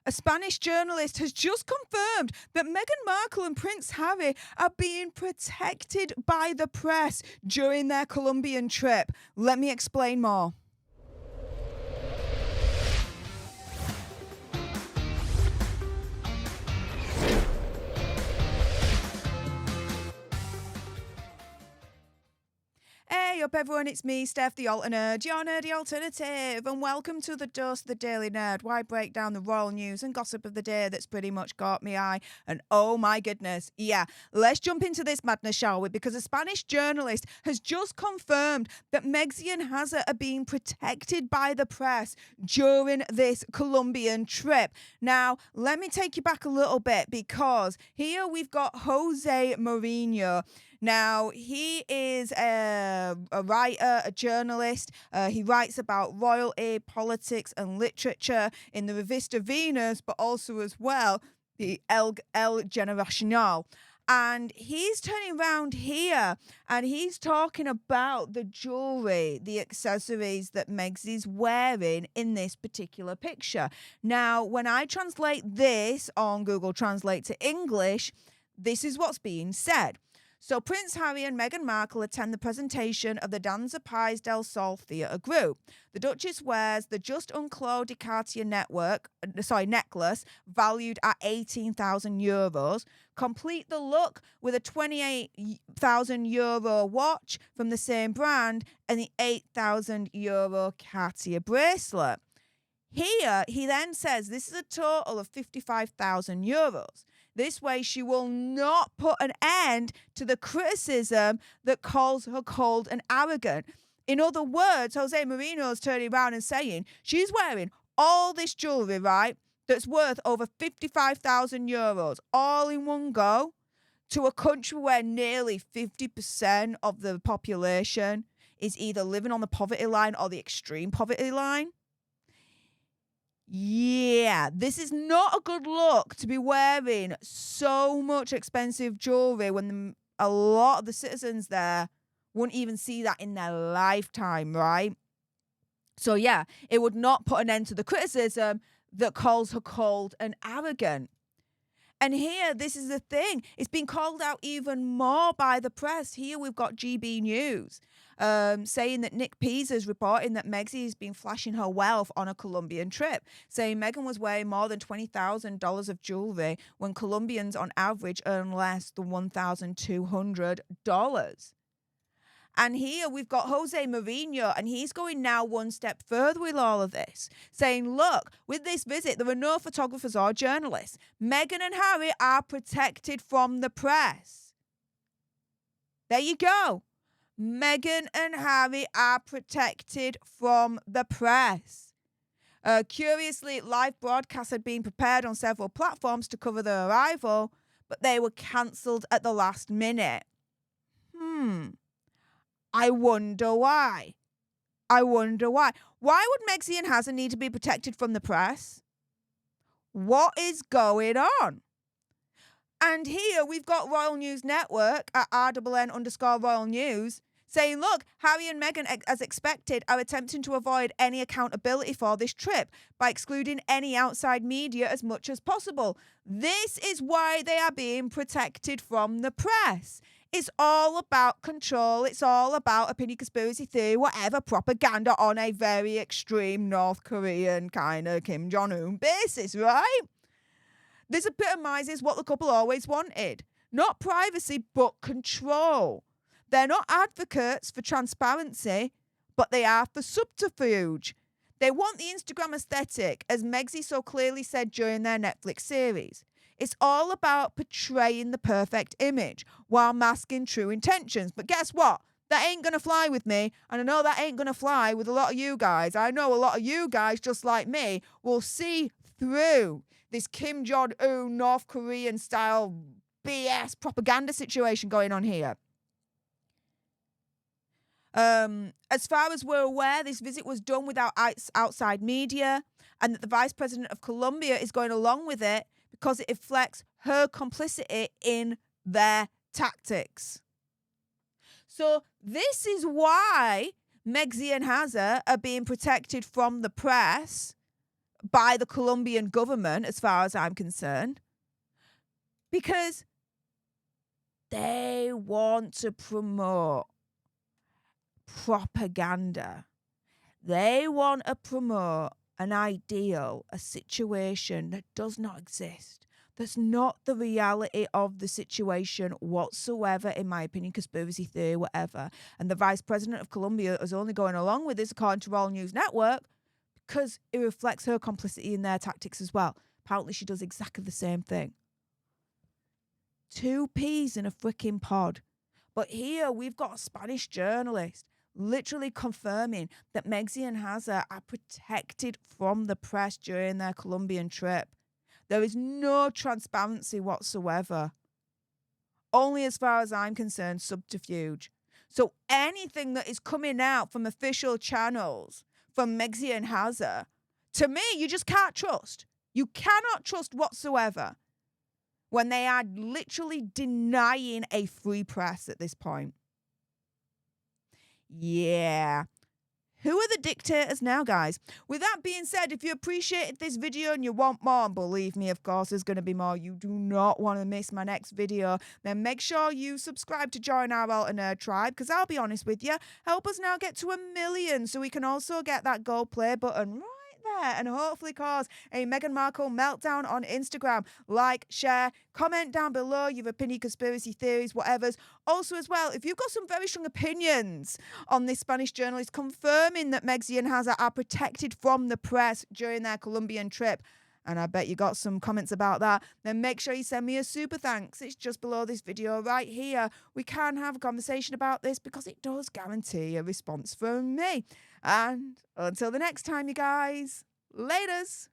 A Spanish journalist has just confirmed that Meghan Markle and Prince Harry are being protected by the press during their Colombian trip. Let me explain more. Hey up everyone, it's me, Stef the Alternerd, your nerdy alternative, and welcome to the Dose of the Daily Nerd, where I break down the royal news and gossip of the day that's pretty much caught me eye. And oh my goodness, yeah, let's jump into this madness, shall we? Because a Spanish journalist has just confirmed that Megxi and Hazza are being protected by the press during this Colombian trip. Now, let me take you back a little bit, because here we've got Jose Mourinho. Now, he is a writer, a journalist. He writes about royalty, politics, and literature in the Revista Venus, but also as well the El Generacional. And he's turning around here and he's talking about the jewelry, the accessories that Megxi's wearing in this particular picture. Now, when I translate this on Google Translate to English, this is what's being said. So Prince Harry and Meghan Markle attend the presentation of the Danza Pais del Sol Theatre Group. The Duchess wears the just unclothed de Cartier necklace valued at €18,000. Complete the look with a €28,000 watch from the same brand and the €8,000 Cartier bracelet. Here, he then says this is a total of €55,000. This way, she will not put an end to the criticism that calls her cold and arrogant. In other words, Jose Mourinho is turning around and saying she's wearing all this jewellery, right, that's worth over €55,000, all in one go, to a country where nearly 50% of the population is either living on the poverty line or the extreme poverty line. Yeah, this is not a good look to be wearing so much expensive jewelry when a lot of the citizens there wouldn't even see that in their lifetime, right? So yeah, it would not put an end to the criticism that calls her cold and arrogant. And here, this is the thing. It's been called out even more by the press. Here we've got GB News saying that Nick Pizza's reporting that Megxi has been flashing her wealth on a Colombian trip, saying Meghan was wearing more than $20,000 of jewellery when Colombians on average earn less than $1,200. And here we've got Jose Mourinho, and he's going now one step further with all of this, saying, look, with this visit, there are no photographers or journalists. Meghan and Harry are protected from the press. There you go. Meghan and Harry are protected from the press. Curiously, live broadcasts had been prepared on several platforms to cover their arrival, but they were cancelled at the last minute. I wonder why. Why would Megxi and Hazza need to be protected from the press? What is going on? And here we've got Royal News Network at RNN_Royal News saying, look, Harry and Meghan, as expected, are attempting to avoid any accountability for this trip by excluding any outside media as much as possible. This is why they are being protected from the press. It's all about control. It's all about opinion, conspiracy theory, whatever, propaganda on a very extreme North Korean kind of Kim Jong-un basis, right? This epitomizes what the couple always wanted. Not privacy, but control. They're not advocates for transparency, but they are for subterfuge. They want the Instagram aesthetic, as Megxi so clearly said during their Netflix series. It's all about portraying the perfect image while masking true intentions. But guess what? That ain't going to fly with me. And I know that ain't going to fly with a lot of you guys. I know a lot of you guys, just like me, will see through this Kim Jong-un North Korean style BS propaganda situation going on here. As far as we're aware, this visit was done without outside media, and that the Vice President of Colombia is going along with it because it reflects her complicity in their tactics. So this is why Megxi and Hazza are being protected from the press by the Colombian government, as far as I'm concerned, because they want to promote propaganda. They want to promote an ideal, a situation that does not exist. That's not the reality of the situation whatsoever, in my opinion, conspiracy theory, whatever. And the vice president of Colombia is only going along with this, according to Royal News Network, because it reflects her complicity in their tactics as well. Apparently she does exactly the same thing. Two peas in a freaking pod. But here we've got a Spanish journalist literally confirming that Megxie and Hazza are protected from the press during their Colombian trip. There is no transparency whatsoever. Only, as far as I'm concerned, subterfuge. So anything that is coming out from official channels from Megxie and Hazza, to me, you just can't trust. You cannot trust whatsoever when they are literally denying a free press at this point. Yeah. Who are the dictators now, guys? With that being said, if you appreciated this video and you want more, and believe me, of course, there's going to be more. You do not want to miss my next video. Then make sure you subscribe to join our Alter Nerd tribe, because I'll be honest with you, help us now get to 1 million so we can also get that gold play button right there and hopefully cause a Meghan Markle meltdown on Instagram. Like, share, comment down below your opinion, conspiracy theories, whatever's. Also, as well, if you've got some very strong opinions on this Spanish journalist confirming that Megxie and Hazza are protected from the press during their Colombian trip, and I bet you got some comments about that, then make sure you send me a super thanks. It's just below this video right here. We can have a conversation about this because it does guarantee a response from me. And until the next time, you guys, laters.